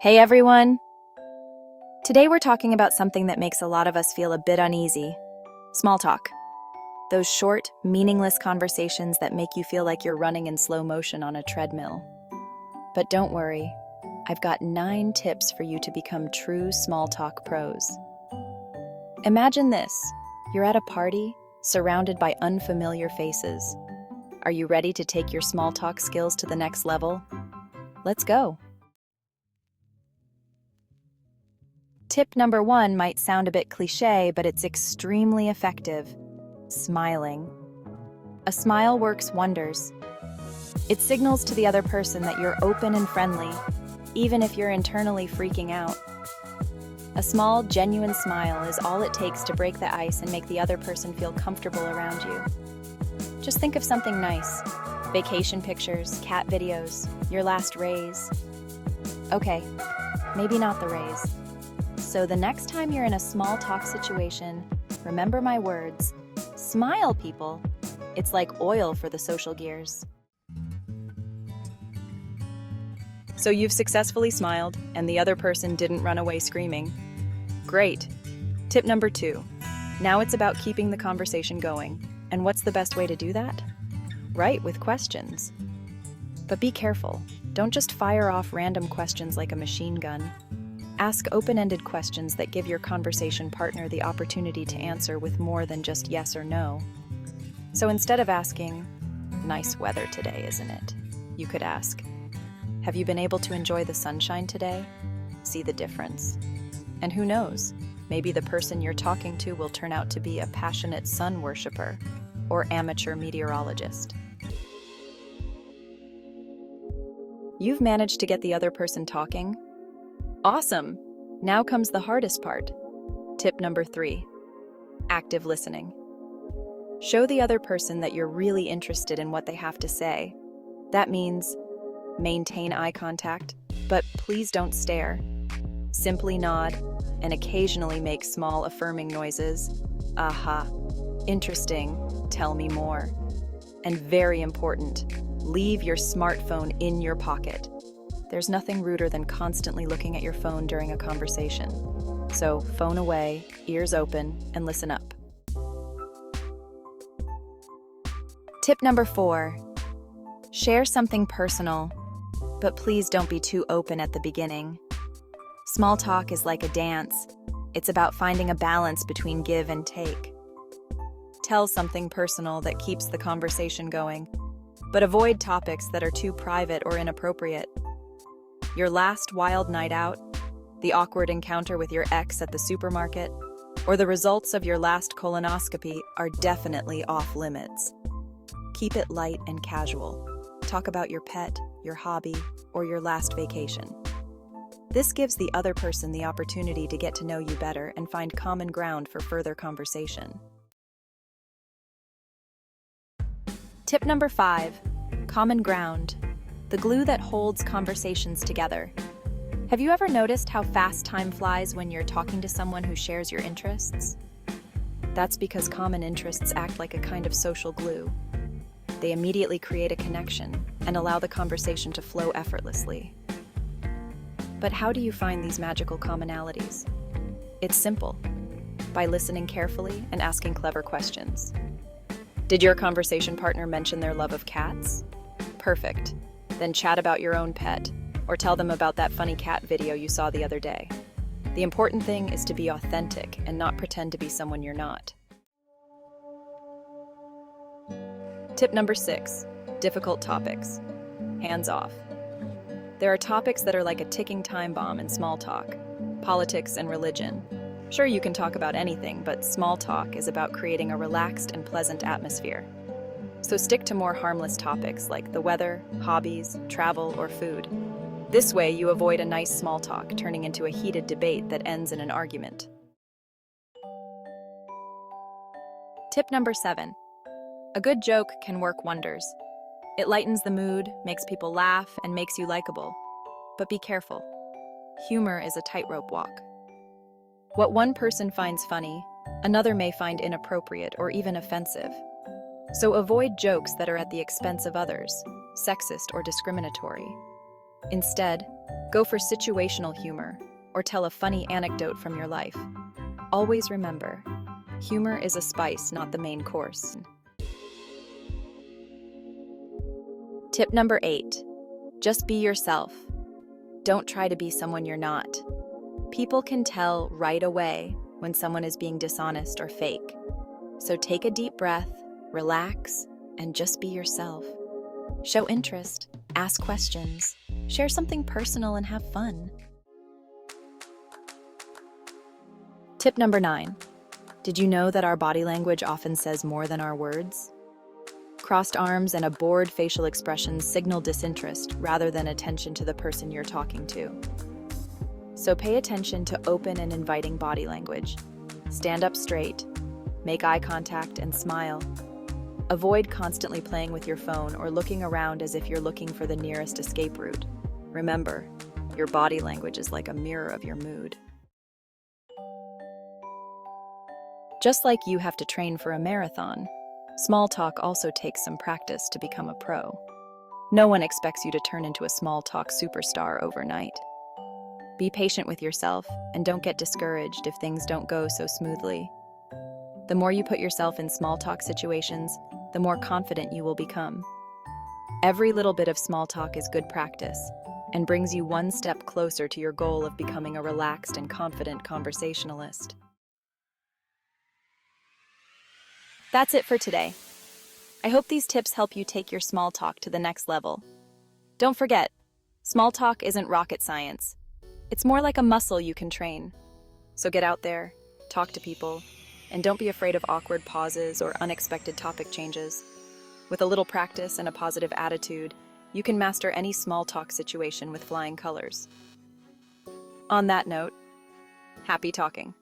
Hey everyone! Today we're talking about something that makes a lot of us feel a bit uneasy. Small talk. Those short, meaningless conversations that make you feel like you're running in slow motion on a treadmill. But don't worry, I've got 9 tips for you to become true small talk pros. Imagine this. You're at a party, surrounded by unfamiliar faces. Are you ready to take your small talk skills to the next level? Let's go! Tip number 1 might sound a bit cliché, but it's extremely effective. Smiling. A smile works wonders. It signals to the other person that you're open and friendly, even if you're internally freaking out. A small, genuine smile is all it takes to break the ice and make the other person feel comfortable around you. Just think of something nice. Vacation pictures, cat videos, your last raise. Okay, maybe not the raise. So the next time you're in a small talk situation, remember my words. Smile, people. It's like oil for the social gears. So you've successfully smiled, and the other person didn't run away screaming. Great. Tip number 2. Now it's about keeping the conversation going. And what's the best way to do that? Right, with questions. But be careful. Don't just fire off random questions like a machine gun. Ask open-ended questions that give your conversation partner the opportunity to answer with more than just yes or no. So instead of asking, "Nice weather today, isn't it?" you could ask, "Have you been able to enjoy the sunshine today?" See the difference. And who knows, maybe the person you're talking to will turn out to be a passionate sun worshiper or amateur meteorologist. You've managed to get the other person talking? Awesome! Now comes the hardest part. Tip number 3. Active listening. Show the other person that you're really interested in what they have to say. That means maintain eye contact, but please don't stare. Simply nod and occasionally make small affirming noises. Aha, interesting, tell me more. And very important, leave your smartphone in your pocket. There's nothing ruder than constantly looking at your phone during a conversation. So phone away, ears open, and listen up. Tip number 4. Share something personal, but please don't be too open at the beginning. Small talk is like a dance. It's about finding a balance between give and take. Tell something personal that keeps the conversation going, but avoid topics that are too private or inappropriate. Your last wild night out, the awkward encounter with your ex at the supermarket, or the results of your last colonoscopy are definitely off limits. Keep it light and casual. Talk about your pet, your hobby, or your last vacation. This gives the other person the opportunity to get to know you better and find common ground for further conversation. Tip number 5. Common ground. The glue that holds conversations together. Have you ever noticed how fast time flies when you're talking to someone who shares your interests? That's because common interests act like a kind of social glue. They immediately create a connection and allow the conversation to flow effortlessly. But how do you find these magical commonalities? It's simple. By listening carefully and asking clever questions. Did your conversation partner mention their love of cats? Perfect. Then chat about your own pet, or tell them about that funny cat video you saw the other day. The important thing is to be authentic and not pretend to be someone you're not. Tip number 6. Difficult topics. Hands off. There are topics that are like a ticking time bomb in small talk. Politics and religion. Sure, you can talk about anything, but small talk is about creating a relaxed and pleasant atmosphere. So stick to more harmless topics like the weather, hobbies, travel, or food. This way, you avoid a nice small talk turning into a heated debate that ends in an argument. Tip number 7. A good joke can work wonders. It lightens the mood, makes people laugh, and makes you likable. But be careful. Humor is a tightrope walk. What one person finds funny, another may find inappropriate or even offensive. So avoid jokes that are at the expense of others, sexist or discriminatory. Instead, go for situational humor or tell a funny anecdote from your life. Always remember, humor is a spice, not the main course. Tip number 8. Just be yourself. Don't try to be someone you're not. People can tell right away when someone is being dishonest or fake. So take a deep breath, relax, and just be yourself. Show interest, ask questions, share something personal, and have fun. Tip number 9. Did you know that our body language often says more than our words? Crossed arms and a bored facial expression signal disinterest rather than attention to the person you're talking to. So pay attention to open and inviting body language. Stand up straight, make eye contact, and smile. Avoid constantly playing with your phone or looking around as if you're looking for the nearest escape route. Remember, your body language is like a mirror of your mood. Just like you have to train for a marathon, small talk also takes some practice to become a pro. No one expects you to turn into a small talk superstar overnight. Be patient with yourself and don't get discouraged if things don't go so smoothly. The more you put yourself in small talk situations, the more confident you will become. Every little bit of small talk is good practice and brings you one step closer to your goal of becoming a relaxed and confident conversationalist. That's it for today. I hope these tips help you take your small talk to the next level. Don't forget, small talk isn't rocket science. It's more like a muscle you can train. So get out there, talk to people, and don't be afraid of awkward pauses or unexpected topic changes. With a little practice and a positive attitude, you can master any small talk situation with flying colors. On that note, happy talking.